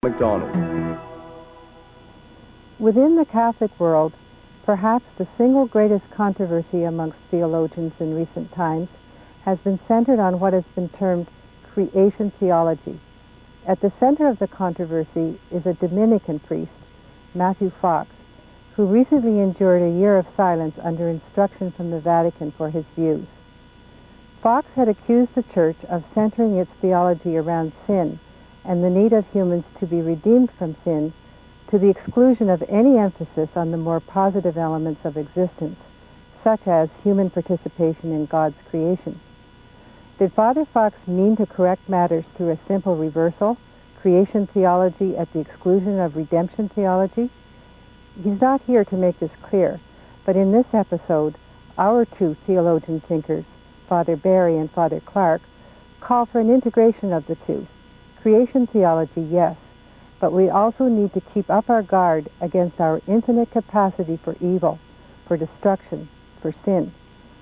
MacDonald. Within the Catholic world, perhaps the single greatest controversy amongst theologians in recent times has been centered on what has been termed creation theology. At the center of the controversy is a Dominican priest, Matthew Fox, who recently endured a year of silence under instruction from the Vatican for his views. Fox had accused the Church of centering its theology around sin and the need of humans to be redeemed from sin, to the exclusion of any emphasis on the more positive elements of existence, such as human participation in God's creation. Did Father Fox mean to correct matters through a simple reversal, creation theology at the exclusion of redemption theology? He's not here to make this clear, but in this episode, our two theologian thinkers, Father Barry and Father Clark, call for an integration of the two. Creation theology, yes, but we also need to keep up our guard against our infinite capacity for evil, for destruction, for sin.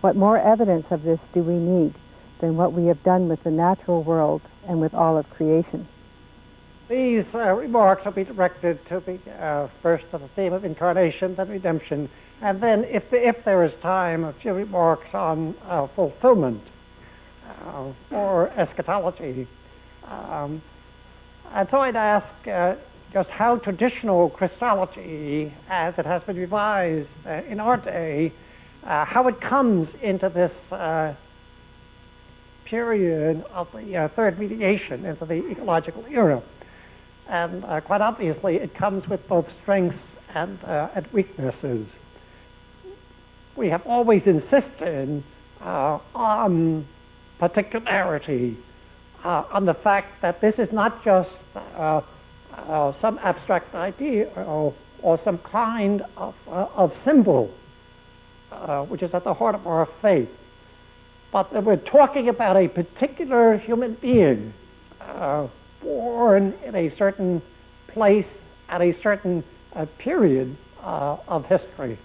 What more evidence of this do we need than what we have done with the natural world and with all of creation? These remarks will be directed to the first to the theme of incarnation, then redemption, and then, if there is time, a few remarks on fulfillment or eschatology. And so I'd ask just how traditional Christology, as it has been revised in our day, how it comes into this period of the third mediation, into the ecological era. And quite obviously, it comes with both strengths and weaknesses. We have always insisted on particularity, on the fact that this is not just some abstract idea or some kind of symbol, which is at the heart of our faith, but that we're talking about a particular human being born in a certain place at a certain period of history.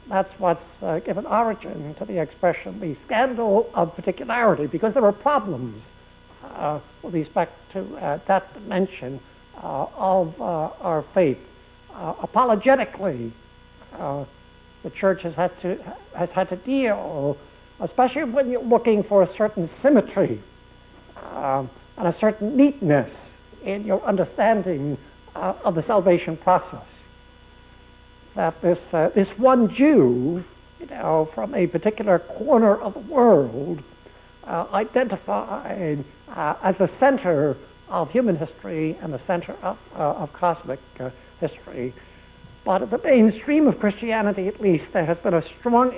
That's what's given origin to the expression, the scandal of particularity, because there are problems with respect to that dimension of our faith. Apologetically, the Church has had to deal, especially when you're looking for a certain symmetry and a certain neatness in your understanding of the salvation process. That this one Jew, from a particular corner of the world, identified as the center of human history and the center of cosmic history. But at the mainstream of Christianity, at least, there has been a strong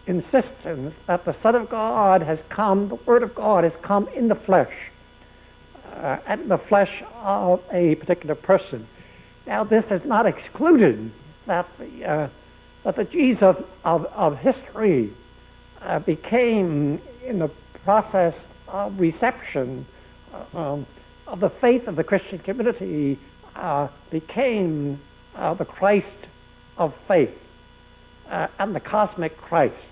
insistence that the Son of God has come, the Word of God has come in the flesh, and in the flesh of a particular person. Now, this has not excluded that the Jesus of history became, in the process of reception of the faith of the Christian community, became the Christ of faith and the cosmic Christ,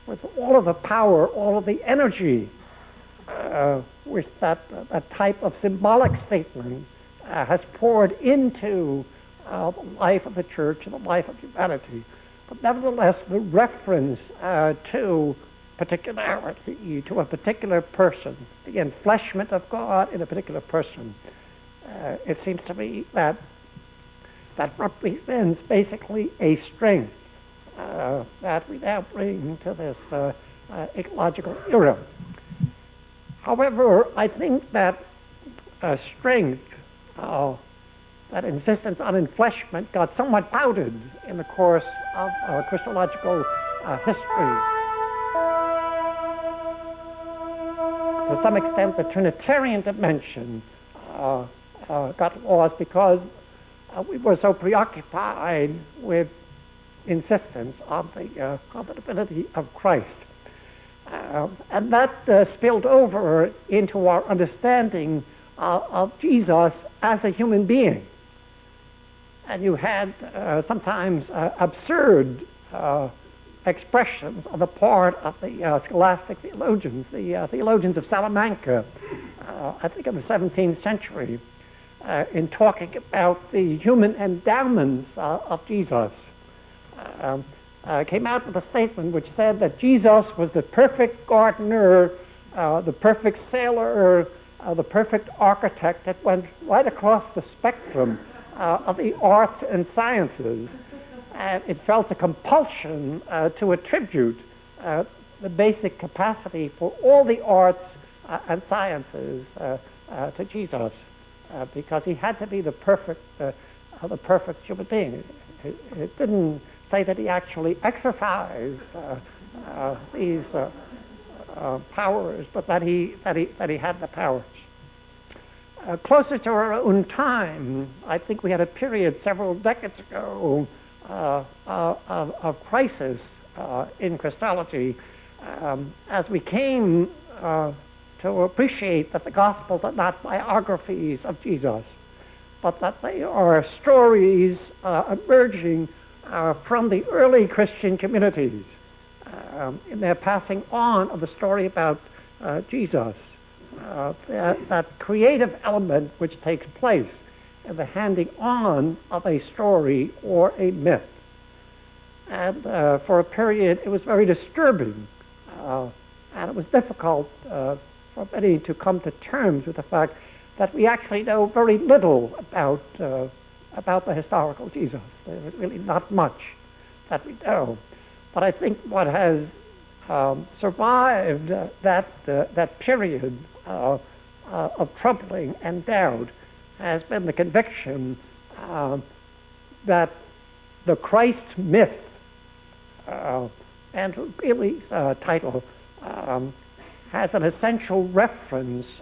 with all of the power, all of the energy, which that type of symbolic statement has poured into the life of the Church and the life of humanity. But nevertheless, the reference to particularity, to a particular person, the enfleshment of God in a particular person, it seems to me that represents basically a strength that we now bring to this ecological era. However, I think that strength, that insistence on enfleshment, got somewhat clouded in the course of Christological history. To some extent, the Trinitarian dimension got lost because we were so preoccupied with insistence on the divinity of Christ. And that spilled over into our understanding of Jesus as a human being. And you had sometimes absurd expressions on the part of the scholastic theologians, the theologians of Salamanca, I think in the 17th century, in talking about the human endowments of Jesus, came out with a statement which said that Jesus was the perfect gardener, the perfect sailor, the perfect architect that went right across the spectrum of the arts and sciences. And it felt a compulsion to attribute the basic capacity for all the arts and sciences to Jesus, because he had to be the perfect human being. It didn't say that he actually exercised these powers, but that he had the powers. Closer to our own time, I think we had a period several decades ago of crisis in Christology, as we came to appreciate that the Gospels are not biographies of Jesus, but that they are stories emerging from the early Christian communities in their passing on of the story about Jesus, that creative element which takes place in the handing on of a story or a myth. And for a period, it was very disturbing, and it was difficult for many to come to terms with the fact that we actually know very little about the historical Jesus. There's really not much that we know. But I think what has survived that period of troubling and doubt has been the conviction that the Christ myth, and Billy's title, has an essential reference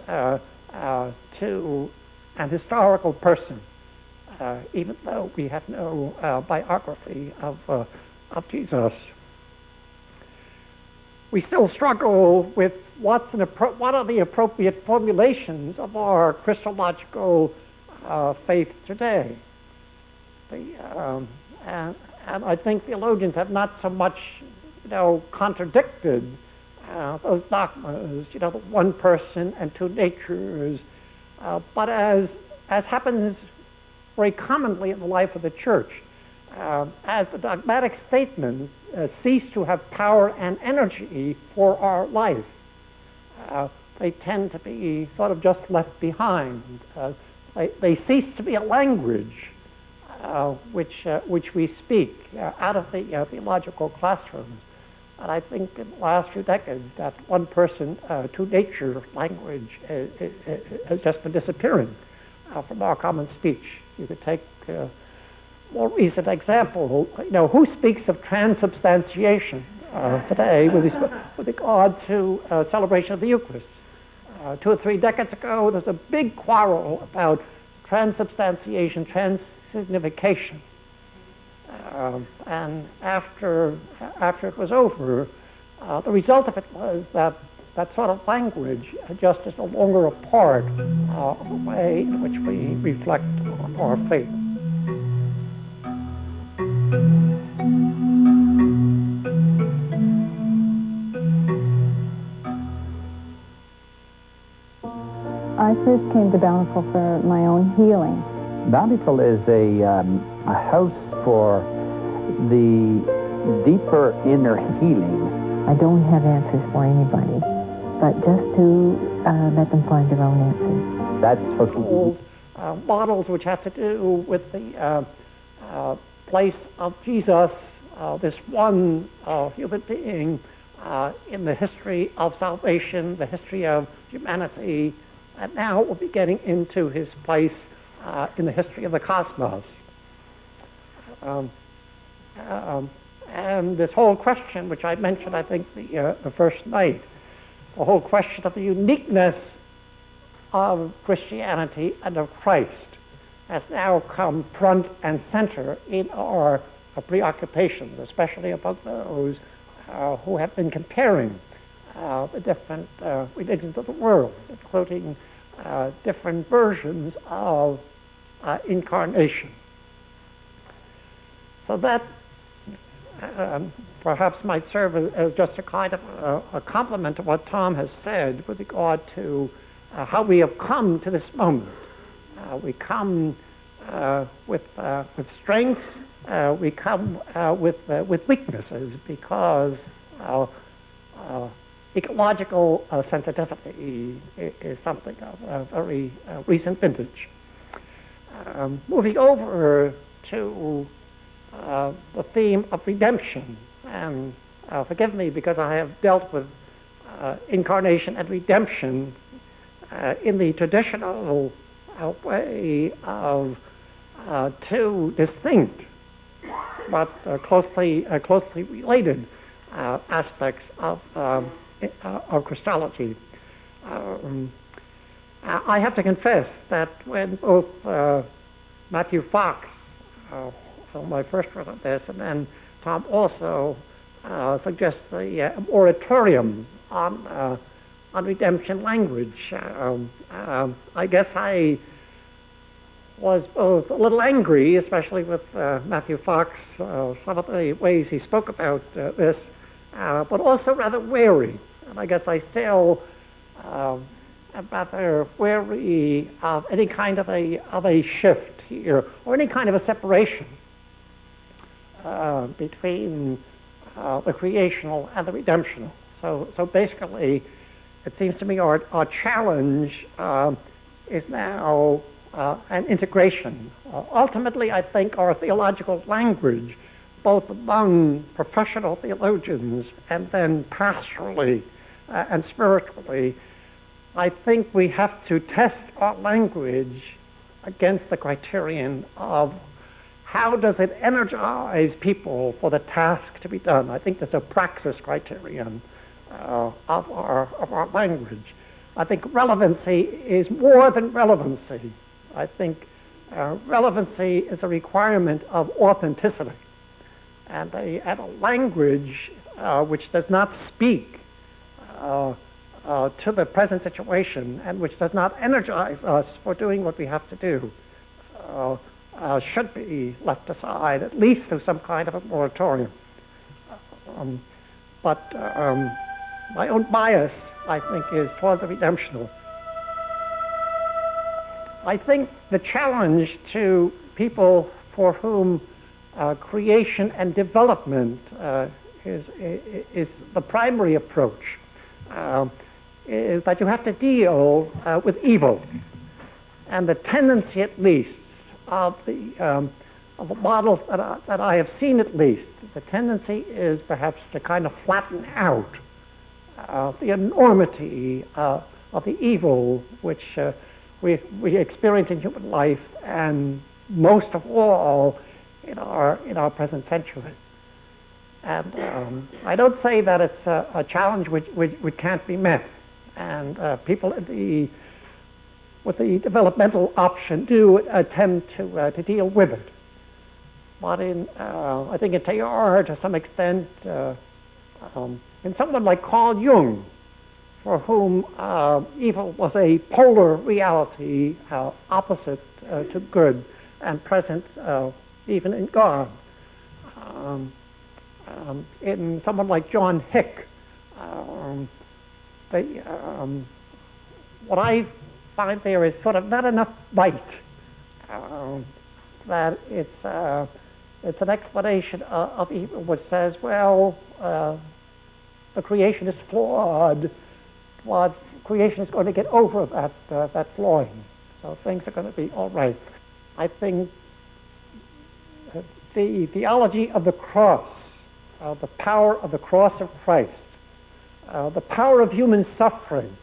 to an historical person, even though we have no biography of Jesus. We still struggle with what are the appropriate formulations of our Christological faith today. And I think theologians have not so much, contradicted those dogmas, the one person and two natures, but as happens very commonly in the life of the church, as the dogmatic statement cease to have power and energy for our life, they tend to be sort of just left behind. They cease to be a language which we speak out of the theological classrooms. And I think in the last few decades that one person, two nature language has just been disappearing from our common speech. You could take a more recent example, who speaks of transubstantiation today with regard to celebration of the Eucharist? 2 or 3 decades ago, there was a big quarrel about transubstantiation, transsignification. And after it was over, the result of it was that that sort of language just is no longer a part of the way in which we reflect on our faith. I first came to Bountiful for my own healing. Bountiful is a house for the deeper inner healing. I don't have answers for anybody, but just to let them find their own answers. That's what models which have to do with the place of Jesus, this one human being in the history of salvation, the history of humanity, and now we'll be getting into his place in the history of the cosmos. And this whole question, which I mentioned, I think, the first night, the whole question of the uniqueness of Christianity and of Christ has now come front and center in our preoccupations, especially among those who have been comparing the different religions of the world, including different versions of incarnation. So that perhaps might serve as just a kind of a complement to what Tom has said with regard to how we have come to this moment We come with strengths. We come with weaknesses, because ecological sensitivity is something of a very recent vintage. Moving over to the theme of redemption, and forgive me because I have dealt with incarnation and redemption in the traditional way of two distinct but closely related aspects of Christology. I have to confess that when both Matthew Fox, whom I first read of this, and then Tom also suggests the moratorium on redemption language, I guess I was both a little angry, especially with Matthew Fox, some of the ways he spoke about this, but also rather wary. And I guess I still am rather wary of any kind of a shift here, or any kind of a separation between the creational and the redemptional. So basically, it seems to me our challenge is now an integration. Ultimately, I think our theological language, both among professional theologians and then pastorally and spiritually, I think we have to test our language against the criterion of how does it energize people for the task to be done. I think there's a praxis criterion of our language. I think relevancy is more than relevancy. I think relevancy is a requirement of authenticity. And a language which does not speak to the present situation and which does not energize us for doing what we have to do should be left aside, at least through some kind of a moratorium. But my own bias, I think, is towards the redemptional. I think the challenge to people for whom creation and development is the primary approach is that you have to deal with evil, and the tendency, at least, of the models that I have seen, at least, the tendency is perhaps to kind of flatten out the enormity of the evil which we experience in human life, and most of all in our present century. And I don't say that it's a challenge which can't be met, and people with the developmental option do attempt to deal with it. But I think in Teilhard, to some extent, in someone like Carl Jung, for whom evil was a polar reality, opposite to good, and present even in God. In someone like John Hick, what I find there is sort of not enough bite. That it's an explanation of evil which says, well, the creation is flawed, but creation is going to get over that flawing, so things are going to be all right. I think the theology of the cross, the power of the cross of Christ, the power of human suffering,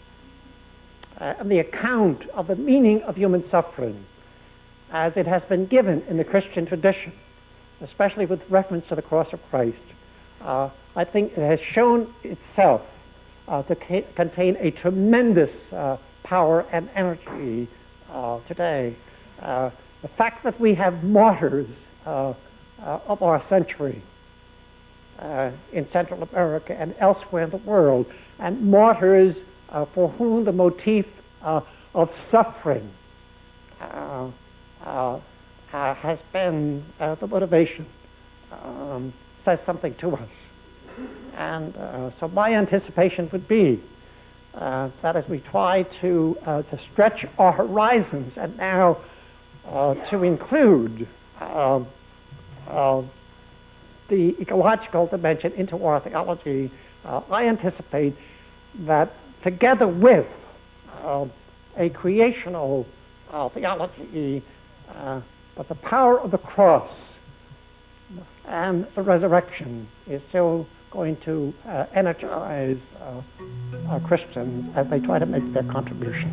and the account of the meaning of human suffering as it has been given in the Christian tradition, especially with reference to the cross of Christ, I think it has shown itself to contain a tremendous power and energy today. The fact that we have martyrs of our century in Central America and elsewhere in the world, and martyrs for whom the motif of suffering has been the motivation, says something to us. And so my anticipation would be that as we try to stretch our horizons and now to include the ecological dimension into our theology, I anticipate that together with a creational theology, but the power of the cross and the resurrection is still going to energize Christians as they try to make their contribution.